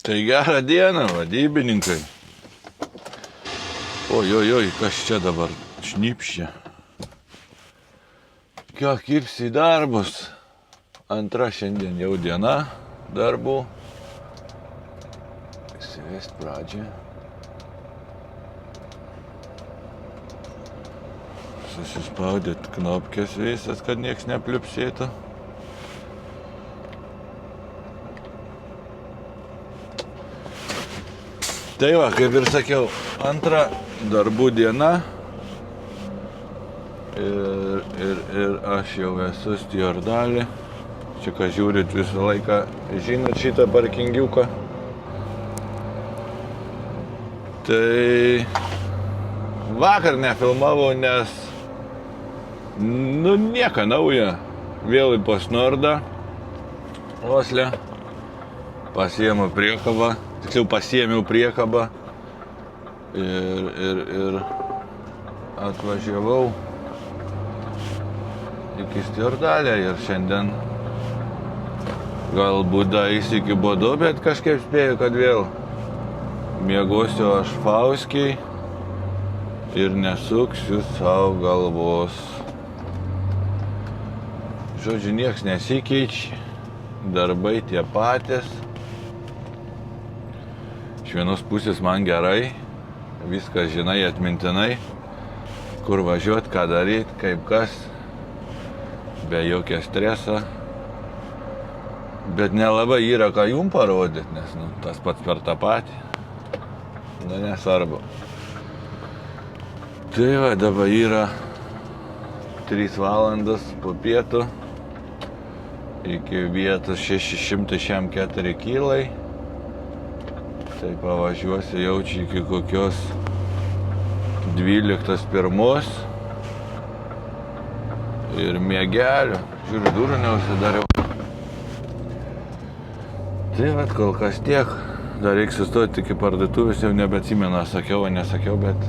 Tai gerą dieną, vadybininkai. Oi, kas čia dabar šnypščia. Ką kirsi į darbus. Antra šiandien jau diena darbų. Įsivest pradžią. Susispaudėt knopkės visas, kad nieks nepliupsėtų. Tai va, kaip ir sakiau, antra darbų diena. Ir aš jau esu stjordalė. Čia, ką žiūrit visą laiką, žinot šitą parkingiuką. Tai vakar nefilmavau, nes nieko naujo. Vėl į Postnordą Osle. Pasiėmiau priekabą. Tiksliau pasiėmiau priekabą. Ir atvažiavau iki Stjordalę ir šiandien galbūt dais iki Bodo, bet kažkaip spėju, kad vėl miegosiu aš Fauskiai ir nesuksiu savo galvos. Žodžiu, nieks nesikeičia, darbai tie patys. Iš vienos pusės man gerai, viską žinai atmintinai, kur važiuot, ką daryt, kaip kas, be jokio streso. Bet nelabai yra ką jum parodyt, nes tas pats per tą patį. Nesvarbu. Tai va, dabar yra 3 valandas po pietų. Iki vietos 604 kilai. Tai pavažiuosiu jaučiu iki kokios 12:01. Ir miegelių. Žiūriu, durų neužsidariau. Tai vat kol kas tiek. Dar reikia sustoti iki parduotuvės, jau nebeatsimenu, sakiau, nesakiau, bet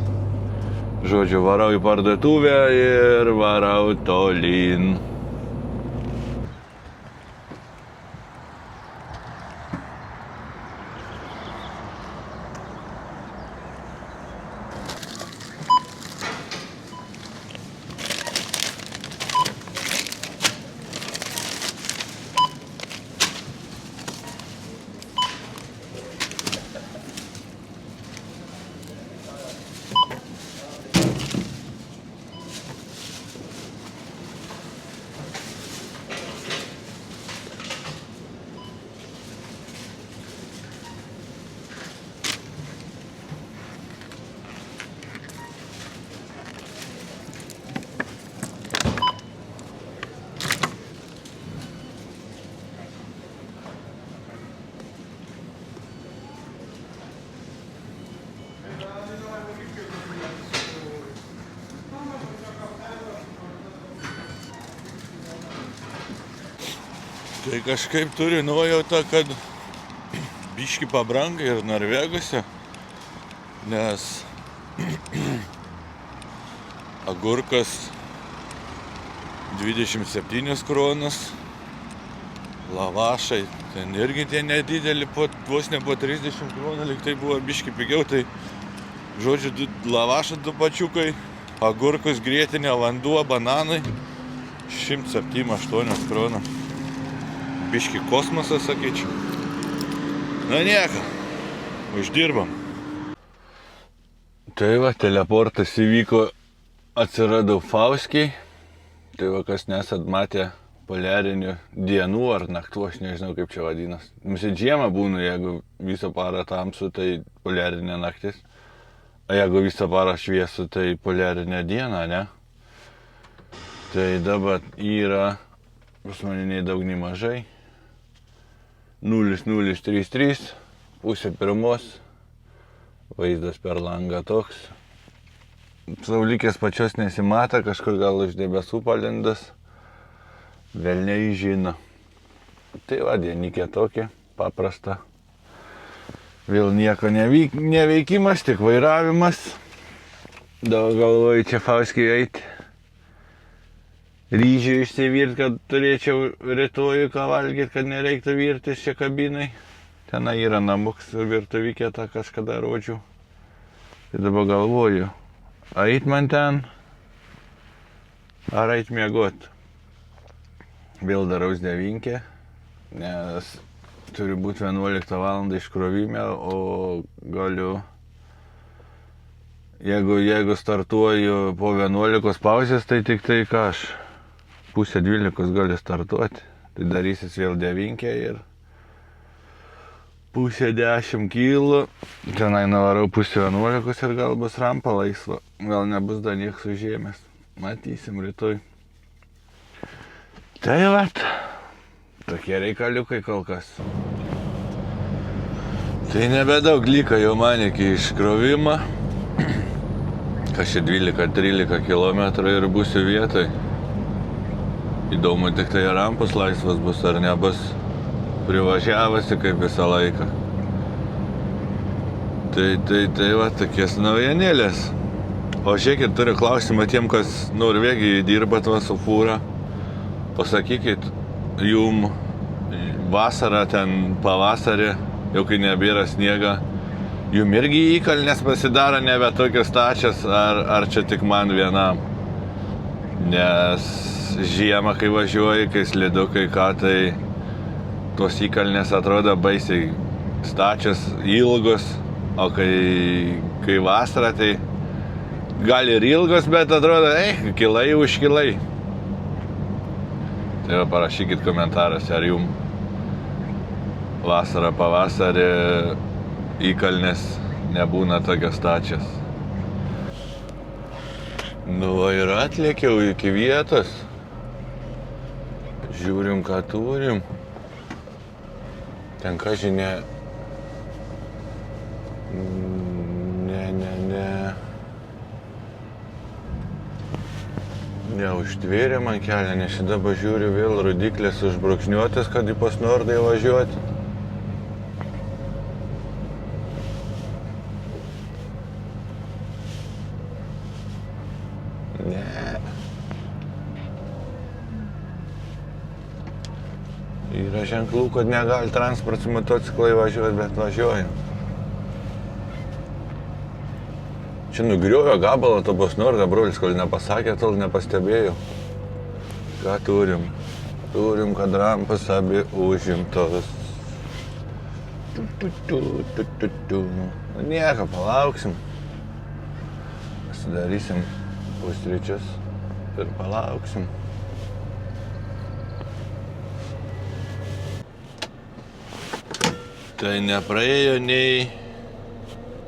žodžiu, varau į parduotuvę ir varau tolyn. Tai kažkaip turiu nuojautą, kad biškį pabrango ir Norveguose, nes agurkas 27 kronas, lavašai, ten irgi tie nedideli, vos ne po 30 kronų, lyg tai buvo biškį pigiau, tai žodžiu, lavašai 2 pačiukai, agurkus, grietinė, vanduo, bananai, 107-8 kroną. Biški kosmosas, sakyčiau. Na nieko, uždirbam. Tai va, teleportas įvyko, atsiradau Fauskiai. Tai va, kas nesat matę poliarinių dienų ar naktų, aš nežinau kaip čia vadinas. Žiemą būna, jeigu visą parą tamsu, tai poliarinė naktis. O jeigu visą parą šviesu, tai poliarinė diena, ne? Tai dabar yra, pas mane nei daug, nei mažai. 0033, pusė pirmos, vaizdas per langą toks. Saulikės pačios nesimata, kažkur gal iš debesų palindas, velniai žino. Tai va, dienikė tokia, paprasta. Vėl nieko neveikimas, tik vairavimas. Dabar galvoju čia Fauskiai eiti. Ryžių išsivirt, kad turėčiau rytojų ką valgyti, kad nereiktų virtis čia kabinai. Ten yra namuks virtuvikė, tą kažkada rodžiau. Tai dabar galvoju, ait man ten, ar ait miegot. Vėl daraus 9, nes turi būti 11 valandą iškrovime, o galiu, jeigu startuoju po 11 pauzės, tai tik tai ką aš 11:30 galiu startuoti. Tai darysis vėl 9 ir 9:30 kylu, tenai nuvarau 10:30 ir gal bus rampa laisva, gal nebus dar nieks užėmęs, matysim rytoj. Tai vat, tokie reikaliukai kol kas. Tai nebedaug liko jau man iki iškrovimo, kažkai 12-13 km ir būsiu vietoj. Įdomu, tik tai rampas laisvas bus ar nebus. Privažiavosi kaip visą laiką. Tai va, tokies naujienėlės. O žiūrėkit, turiu klausimą tiem, kas Norvegijoje dirbat va su fūra. Pasakykit, jum vasarą, ten pavasarį, jau kai nebėra sniega, jum irgi įkalnės pasidaro nebe tokios stačias, ar čia tik man vienam? Nes žiemą, kai važiuoji, kai slidukai, ką tai tos įkalnės atrodo baisiai stačios, ilgos, o kai vasara, tai gal ir ilgos, bet atrodo, kilai už kilai. Tai va, parašykit komentaruose, ar jum vasarą, pavasarį įkalnės nebūna tokios stačios. Nu va, ir atlėkiau iki vietos. Žiūrim, ką turim. Ten ką žinia, neužtvėrė man kelią, nes dabar žiūriu vėl rodiklės užbrukšniuotas, kad į Posnordai važiuoti. Yra ženklų, kad negali transportas motociklai važiuoti, bet važiuoja. Čia nugriovio gabalą to Posnordą, brolis, kol nepasakė, tol nepastebėjau. Ką turim? Turim, kad rampas abi užimtos. Nieko, palauksim. Pasidarysim pusryčius ir palauksim. Tai nepraėjo nei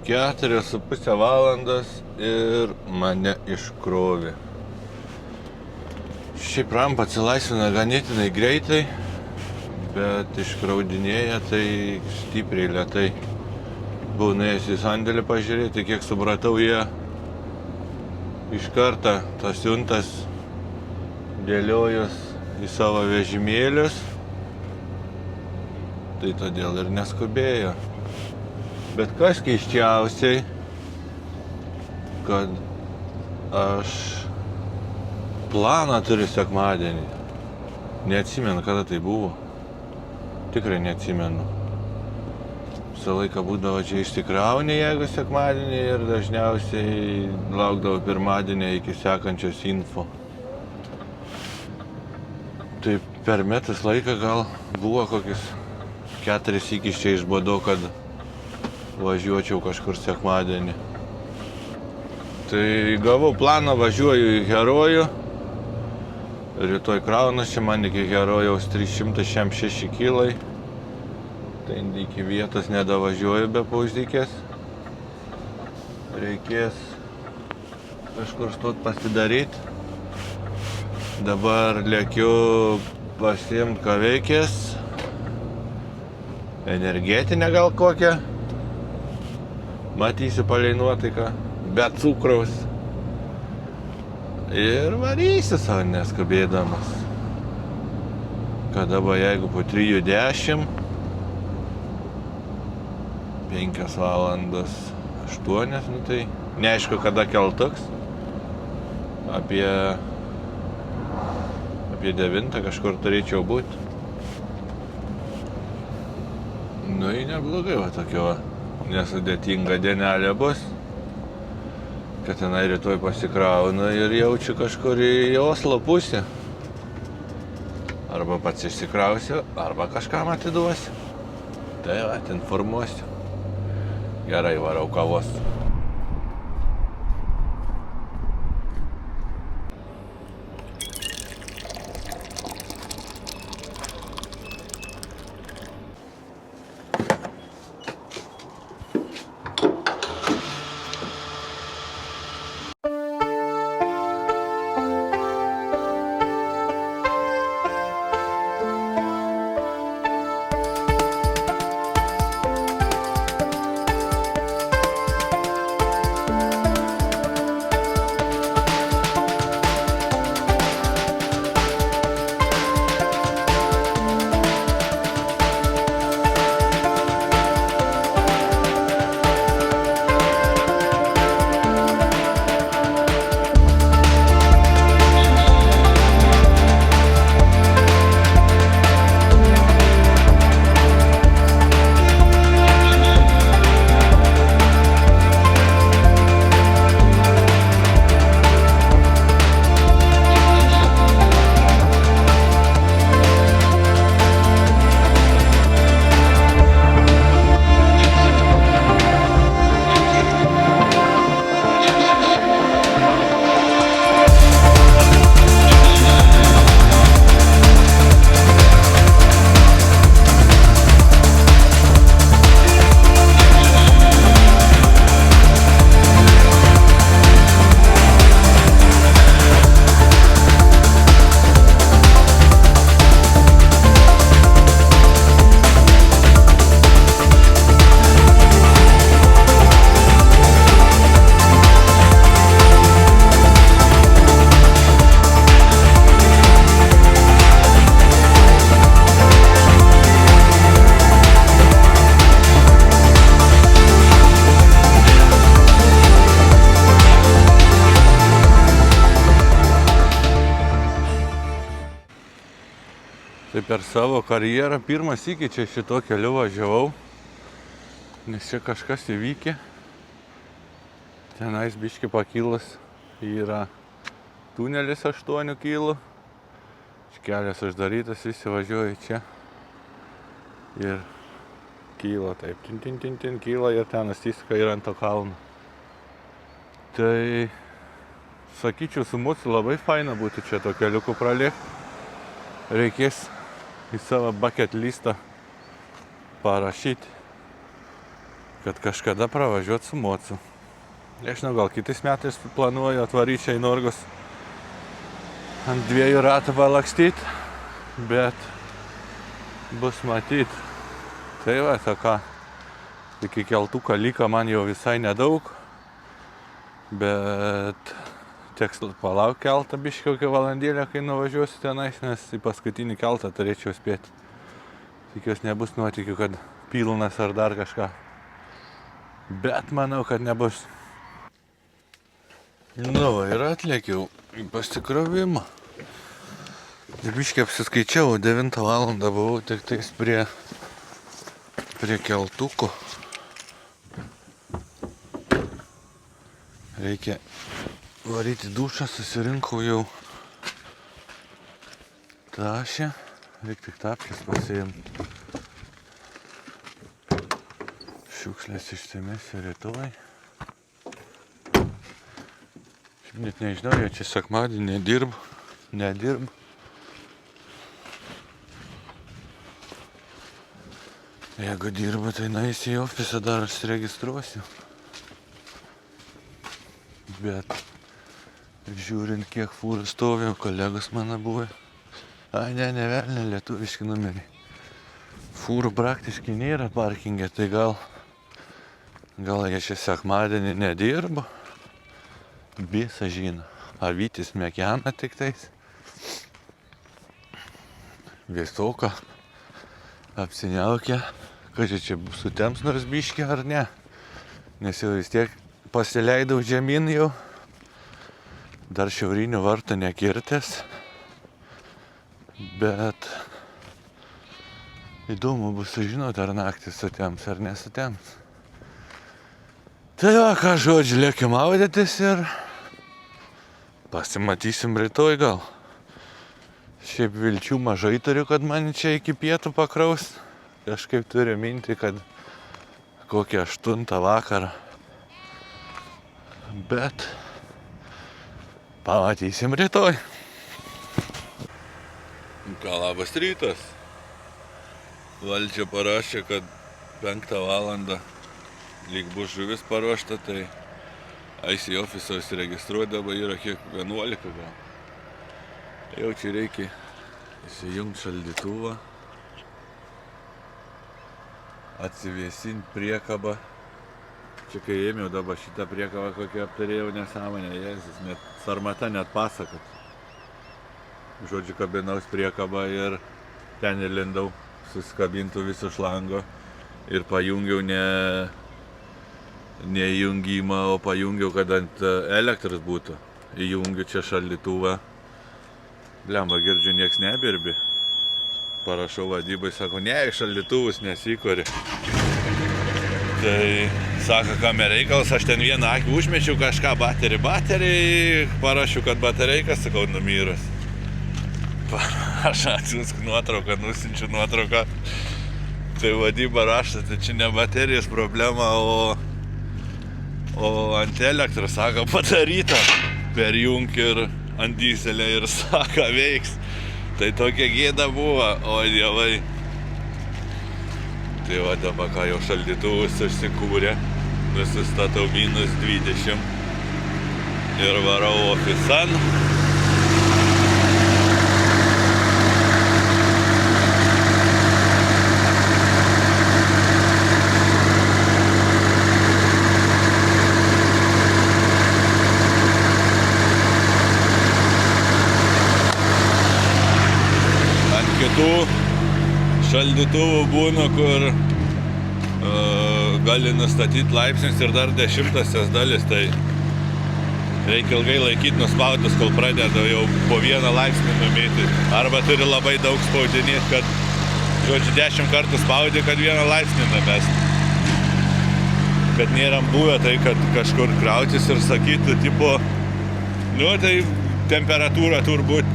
4,5 valandos ir mane iškrovė. Šiaip rampa atsilaisvina ganėtinai greitai, bet iškraudinėja tai stipriai lėtai. Buvau nuėjęs į sandėlį pažiūrėti, kiek supratau, jie iš karto tas siuntas dėliojus į savo vežimėlius. Tai todėl ir neskubėjo. Bet kas keiščiausiai, kad aš planą turiu sekmadienį. Neatsimenu, kada tai buvo. Tikrai neatsimenu. Visą laiką būdavo čia išsikraunė, jeigu sekmadienį, ir dažniausiai laukdavo pirmadienį iki sekančios info. Tai per metus laiką gal buvo kokius 4 sykius čia išbadau, kad važiuočiau kažkur sekmadienį. Tai gavau planą, važiuoju į Herojų. Rytoj kraunas čia man iki Herojaus 366 kilai. Tai iki vietos nedavažiuoju be pauzdykės. Reikės kažkur stot pasidaryti. Dabar lėkiu pasiimt ką veikės. Energetinę gal kokią. Matysiu palei nuotaiką, be cukraus. Ir varysiu savo neskubėdamas. Kad dabar jeigu po 3:10, 5 valandos 8, nu tai neaišku kada keltuks. Apie 9 kažkur turėčiau būti. Nu, neblogai, va tokia va nesudėtinga dienelė bus. Kad tenai rytoj pasikrauna ir jaučiu kažkur į Oslo pusę. Arba pats išsikrausiu, arba kažkam atiduosiu. Tai va, informuosiu. Gerai, varau kavos. Tai per savo karjerą pirmą sykį čia šito keliu važiavau, nes čia kažkas įvykė. Tenais biškį pakilus yra tunelis 8 kilų. Kelias uždarytas, visi važiuoja čia. Ir kyla taip, tin, kyla ir ten įsisuka ir ant to kalno. Tai, sakyčiau, su mūsų labai faina būtų čia to keliuku pralėkti. Reikės į savo bucket listą parašyti, kad kažkada pravažiuot su mocu. Nežinau, gal kitais metais planuoju atvaryti čia į Norgus ant 2 ratų palakstyti, bet bus matyt. Tai va, ką, iki keltuko liko man jau visai nedaug, bet teks palauk keltą biškį kokią valandėlę, kai nuvažiuosiu tenais, nes į paskutinį keltą turėčiau spėti. Tikiuosi nebus nuotykių, kad pilnas ar dar kažką. Bet manau, kad nebus. Nu, ir atlėkiau į pasikrovimą. Biškį apsiskaičiau, 9 valandą buvau tik tais prie keltuko. Reikia varyti dušą, susirinkau jau tašę, reikia tik tapkės pasiimti. Šiukšlės išsimesiu rytoj. Šiaip net nežinau, jie čia sekmadienį nedirbu. Jeigu dirbu, tai nueisiu į ofisą, dar užsiregistruosiu. Bet žiūrint, kiek fūrų stovi, kolegos mano buvo. Ne velnė, lietuviški numeriai. Fūrų praktiškai nėra parkingė, tai gal jie čia sekmadienį nedirbo. Bisa žino. Avytis mekena tik tais. Vėsoka apsiniaukia. Kad čia sutems nors biškį ar ne. Nes jau vis tiek pasileidau žemyn jau. Dar šiaurinių vartų nekirtęs. Bet Įdomu bus sužinoti, ar naktis sutems ar nesutems. Tai va, ką žodžiu, lėkiam maudytis ir pasimatysim rytoj gal. Šiaip vilčių mažai turiu, kad man čia iki pietų pakraus. Kažkaip turiu mintį, kad kokią 8 vakarą. Bet pamatysim rytoj. Ką, labas rytas. Valdžia parašė, kad 5 valandą lyg bus žuvis paruošta, tai eisi į ofisą įsiregistruoti, dabar yra kiek 11 gal. Jau čia reikia įsijungti šaldytuvą, atsivėsinti priekabą. Čia kai ėmiau dabar šitą priekabą, kokią aptarėjau nesąmonę, Jėzus, net sarmata net pasakot. Žodžiu, kabinaus priekabą ir ten įlindau, susikabintų visų šlango ir pajungiau ne įjungimą, o pajungiau, kad ant elektros būtų. Įjungiu čia šaldytuvą. Blemba, girdžiu, nieks nebirbi. Parašau vadybai, sako, ne, į šaldytuvus nesikori. Tai sako, kam reikalas, aš ten vieną akį užmečiau kažką, baterį, parašiau, kad batereikas, sakau, numirus. Aš atsiunsk nuotrauką, nusinčiu nuotrauką. Tai vadyba rašta, tai čia ne baterijos problema, o ant elektros, sako, padaryta. Perjunk ir ant dyzelio ir sako, veiks. Tai tokia gėda buvo, o dievai. Tai va dabar ką jau šaldytuvus užsikūrė, nusistatau -20 ir varau ofisan. Šaldytuvų būna, kur gali nustatyti laipsnius ir dar 10 dalis, tai reikia ilgai laikyti nuspautus, kol pradeda jau po 1 laipsnį numėti. Arba turi labai daug spaudinėti, kad, žodžiu, 10 kartų spaudė, kad 1 laipsnį numest. Bet nėra buvę tai, kad kažkur krautis ir sakytų, tipo, tai temperatūra turbūt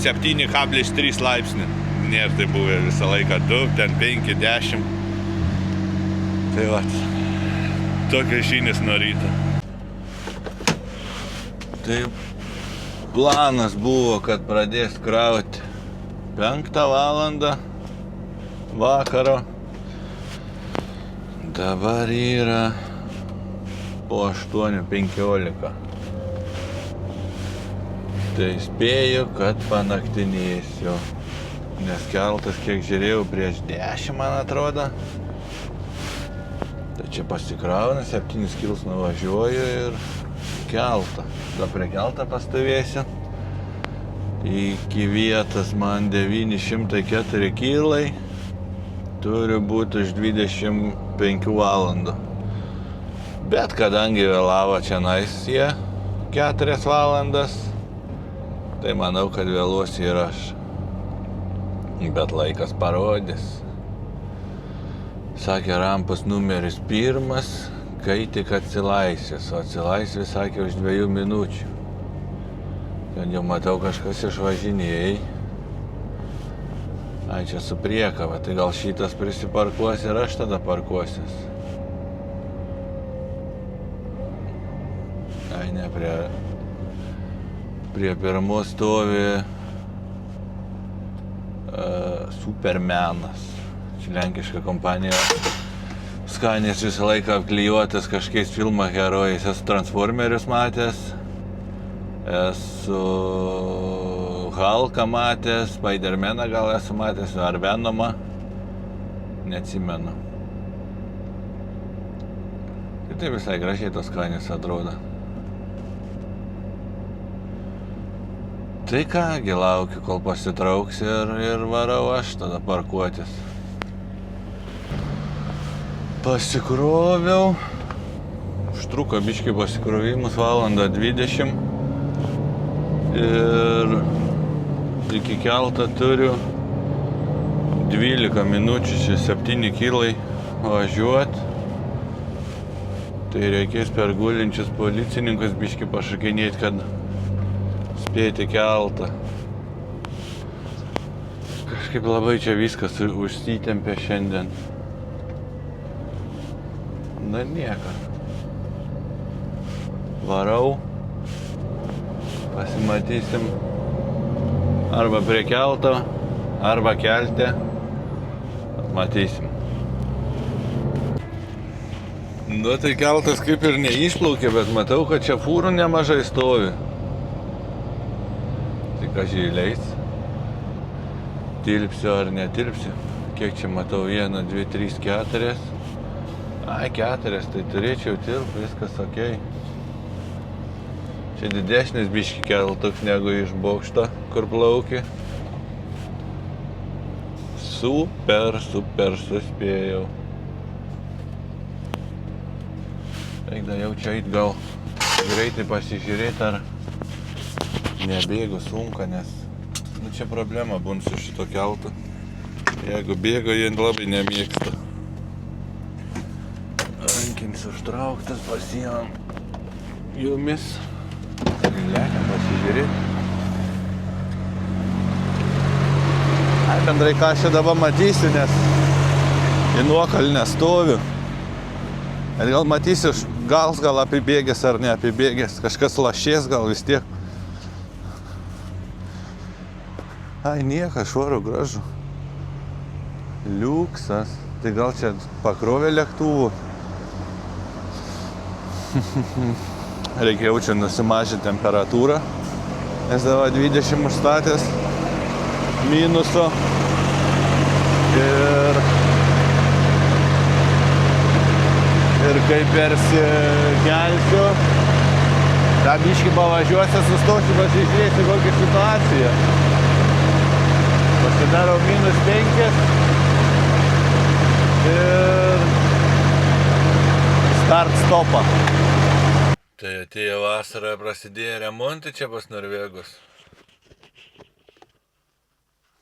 7,3 laipsnį. Nėra tai buvę visą laiką 2, ten 5, 10. Tai va, tokia žinias nuo ryto. Tai planas buvo, kad pradės krauti 5 valandą vakaro. Dabar yra po 8:15. Tai spėju, kad panaktinėsiu. Nes keltas, kiek žiūrėjau, prieš 10, man atrodo. Tai čia pasikrauna, 7 kils nuvažiuoju ir keltą. Tada prie keltą pastovėsiu. Iki vietos man 904 kilai. Turi būti už 25 valandų. Bet kadangi vėlavo čia jie 4 valandas, tai manau, kad vėluosiu ir aš. Bet laikas parodys. Sakė, rampas numeris 1, kai tik atsilaisvės. O atsilaisvės, sakė, už 2 minučių. Ten jau matau, kažkas išvažinėjai. Ai, čia su priekaba. Tai gal šitas prisiparkuos ir aš tada parkuosius. Ai, ne, prie pirmos stovi Supermenas. Čia lenkiška kompanija. Skanės visą laiką apklijuotas kažkokiais filmo herojais. Esu Transformerius matęs. Esu Hulką matęs. Spidermaną gal esu matęs. Ar Venomą. Neatsimenu. Tai visai gražiai tos skanės atrodo. Tai kągi, laukiu, kol pasitrauks ir varau aš tada parkuotis. Pasikroviau. Užtruko biškį pasikrovimus 1:20. Ir iki kelto turiu 12 minučių, čia 7 kilai važiuot. Tai reikės per gulinčius policininkus biškį pašakinėti, kad spėti keltą. Kažkaip labai čia viskas užsitempė šiandien. Na nieko. Varau. Pasimatysim arba prie kelto, arba kelte. Matysim. Nu tai keltas kaip ir neišplaukė, bet matau, kad čia fūrų nemažai stovi. Tai ką žiūrėleis? Tilpsiu ar netilpsiu? Kiek čia matau? 1, 2, 3, 4. Ai, 4, tai turėčiau tilp, viskas okei. Čia didesnis biškį keltuks negu iš bokšto, kur plauki. Super suspėjau. Reikda jau čia eit gal greitai pasižiūrėti, ar nebėgu sunka, nes čia problema būna su šito keltu. Jeigu bėga, jie labai nemėgsta. Rankinis užtrauktas, pasiėmam jumis. Lekiam pasižiūrėti. Ai, bendrai ką aš čia dabar matysiu, nes į nuokalnę stoviu. Ir gal matysiu, gal apibėgęs ar neapibėgęs. Kažkas lašės gal vis tiek. Ai, nieko, švaru, gražu. Liuksas. Tai gal čia pakrovė lėktuvų. Reikia jaučia nusimažinti temperatūrą. Nes dabar 20 užstatęs minuso. Ir kai persikelsiu, tą biškį pavažiuosiu, sustosiu, pasižiūrėsiu kokią situaciją. Pasidarau -5 ir start stopą. Tai atėjo vasarą, prasidėjo remontai čia pas norvegus.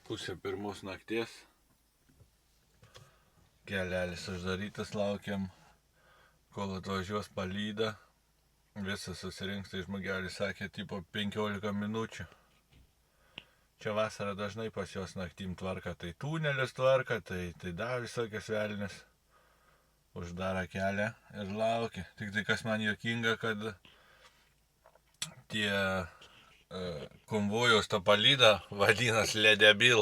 Pusė 1 nakties. Kelelis uždarytas, laukiam, kol atvažiuos palyda. Visas susirinks, tai žmogelis sakė, tipo 15 minučių. Čia vasarą dažnai pas jos naktim tvarka, tai tunelius tvarka, tai dar visokios velnės. Uždara kelią ir laukia. Tik tai kas man juokinga, kad tie konvojaus ta palyda vadinas ledebil.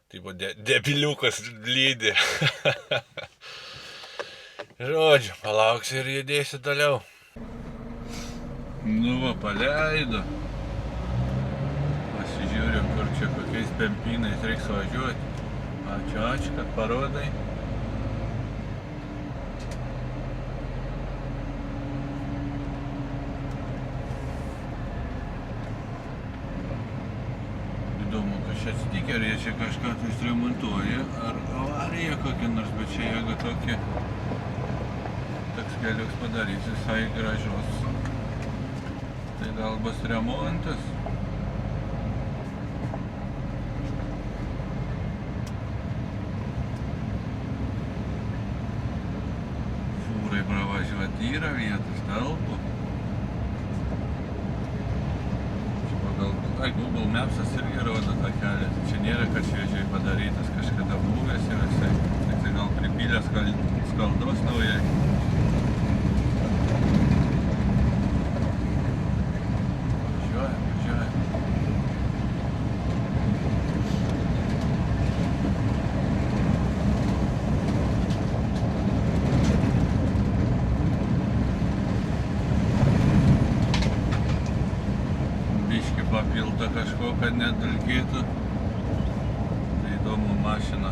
Tipo debiliukas lydi. Žodžiu, palauksiu ir judėsiu toliau. Nu va, paleido. Pasižiūriu, kur čia kokiais pempinais reiks važiuoti. Ačiū, kad parodai. Įdomu, kas čia atsitikė, ar jie čia kažką tai remontuoja, ar avarija kokia nors, bet čia jeigu tokia toks keliuks padarys visai gražus. Tai gal bus remontas. Fūrai pravažiuoti yra vietos, telpu. Google Maps'as irgi rodo tą kelią. Čia nėra, kad šviežiai padarytas, kažkada buvęs ir visai. Tik tai gal pripylęs skaldos naujai. Važiuojam. Papilta kažko, kad nedulkėtų. Tai įdomu mašina.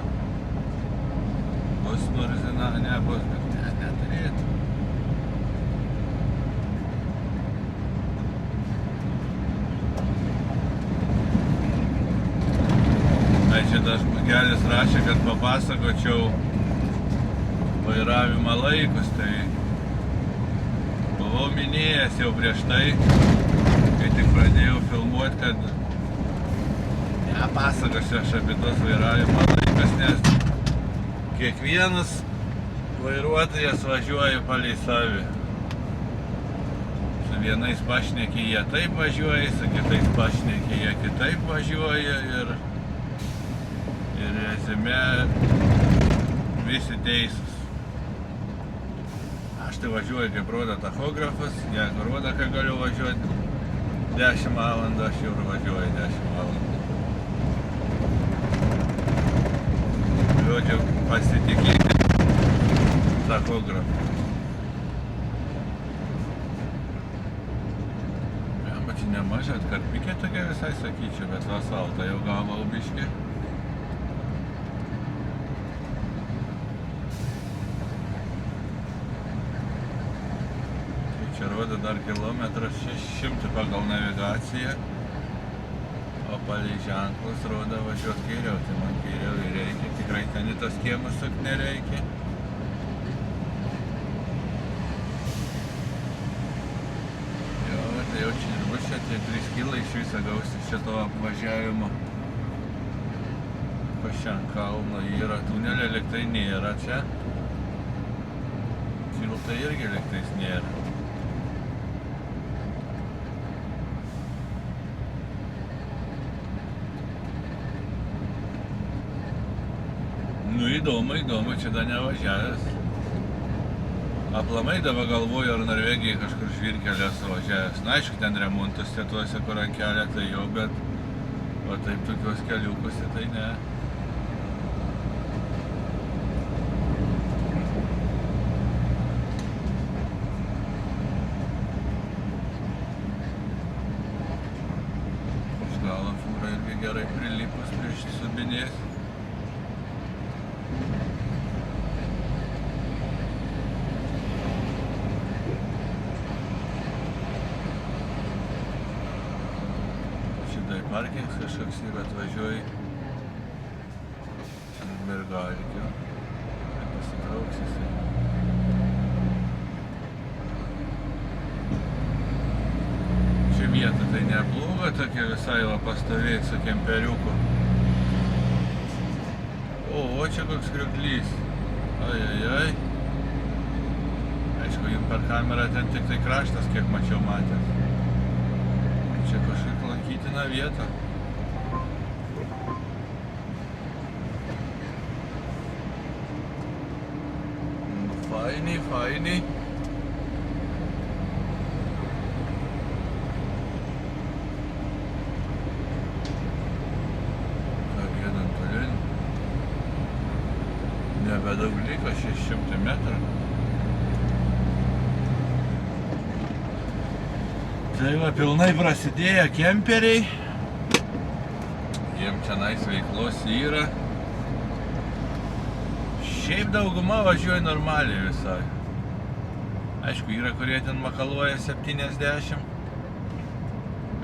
Bus nurzina, nebus, bet neturėtų. Tai čia tas žmogelis rašė, kad papasakočiau vairavimą laikus, tai buvau minėjęs jau prieš tai, kai tik pradėjau filmuoti, kad Pasakosiu aš apie tos vairavimo laikas, nes kiekvienas vairuotojas važiuoja palei savį. Su vienais pašneki jie taip važiuoja, su kitais pašneki jie kitaip važiuoja ir esmė visi teisūs. Aš tai važiuoju kaip rodo tachografas, jeigu rodo, kad galiu važiuoti 10 valandų, aš jau važiuoju 10 valandų. Žodžiu, pasitikėti tachografu. Bet čia nemažai atkarpikė tokia visai sakyčiau, bet asfaltą jau gavau biškį. Čia rodo dar kilometras 600 pagal navigaciją, o palei ženklus rodo važiuot kairiau, tai man kairiau ir reikia, tikrai ten į tos kiemus sukt nereikia. Jo, tai jau čia ir bus čia tie 3 kilai iš viso gausis šito apvažiavimo. Kas čia ant kalno yra, tunelio elektrai nėra čia. Tiltai irgi elektrais nėra. Nu įdomu, čia dar nevažiavęs. Aplamai dabar galvoju, ar Norvegijai kažkur žvyrkelį esu važiavęs. Na, aišku, ten remontas tuose, kur ant kelio, tai jau, bet o taip tokios keliukuose, tai ne. Iš galo fūra irgi gerai prilipus prieš subinės. Parkings kažkoks yra, atvažiuoji ant mergalikio, tai pasitrauks jisai. Čia vieta tai nebloga, tokia visai va pastovėti su kemperiuku. O čia koks kriuklys. Ai. Aišku, jums per kamerą ten tik tai kraštas, kiek mačiau matęs. Čia kažkaip lankytina vieta. Fainiai. Ką gėdant tolin. Nebedaug liko, 600 metrų. Tai va, pilnai prasidėjo kemperiai. Jiem čionais veiklos yra. Šiaip dauguma važiuoja normaliai visai. Aišku, yra kurie ten makaluoja 70,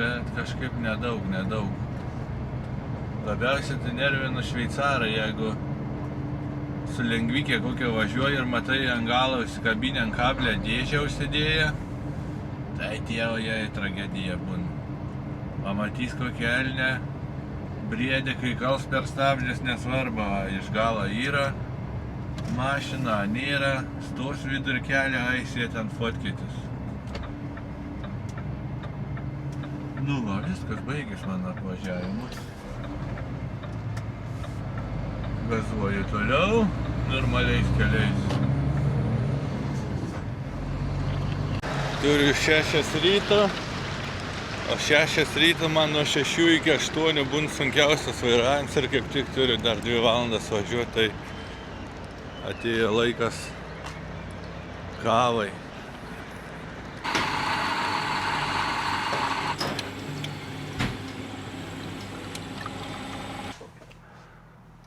bet kažkaip nedaug. Labiausiai tai nervina šveicarai, jeigu su lengvikė kokia važiuoja ir matai ant galo įsikabinę ant kablę dėžę užsidėję. Tai tėvo jai tragedija būna. Pamatys kokią elnę, briedė, kai kals per stabdžius, nesvarba, iš galo yra, mašina nėra, stos vidur kelio, eis jie ten fotkytis. Nu va, viskas baigės mano apvažiavimus. Gazuoju toliau, normaliais keliais. Turiu 6 ryto, o 6 ryto man nuo 6 iki 8 būna sunkiausias vairavimas ir kaip tik turiu dar 2 valandas važiuoti, tai atėjo laikas kavai.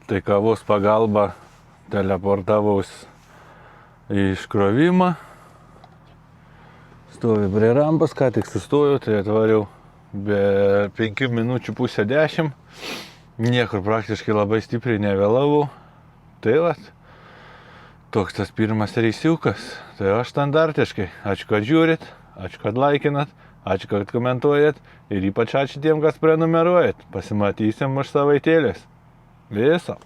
Tai kavos pagalba teleportavaus į iškrovimą. Stovi prie rampos, ką tik sustojau, tai atvariau be 5 minučių pusę 10. Niekur praktiškai labai stipriai nevėlavau. Tai vat, toks tas pirmas reisiukas. Tai aš standartiškai. Ačiū, kad žiūrit, ačiū, kad laikinat, Ačiū, kad komentuojat ir ypač ačiū tiem, kas prenumeruojat. Pasimatysim už savaitėlės. Viso.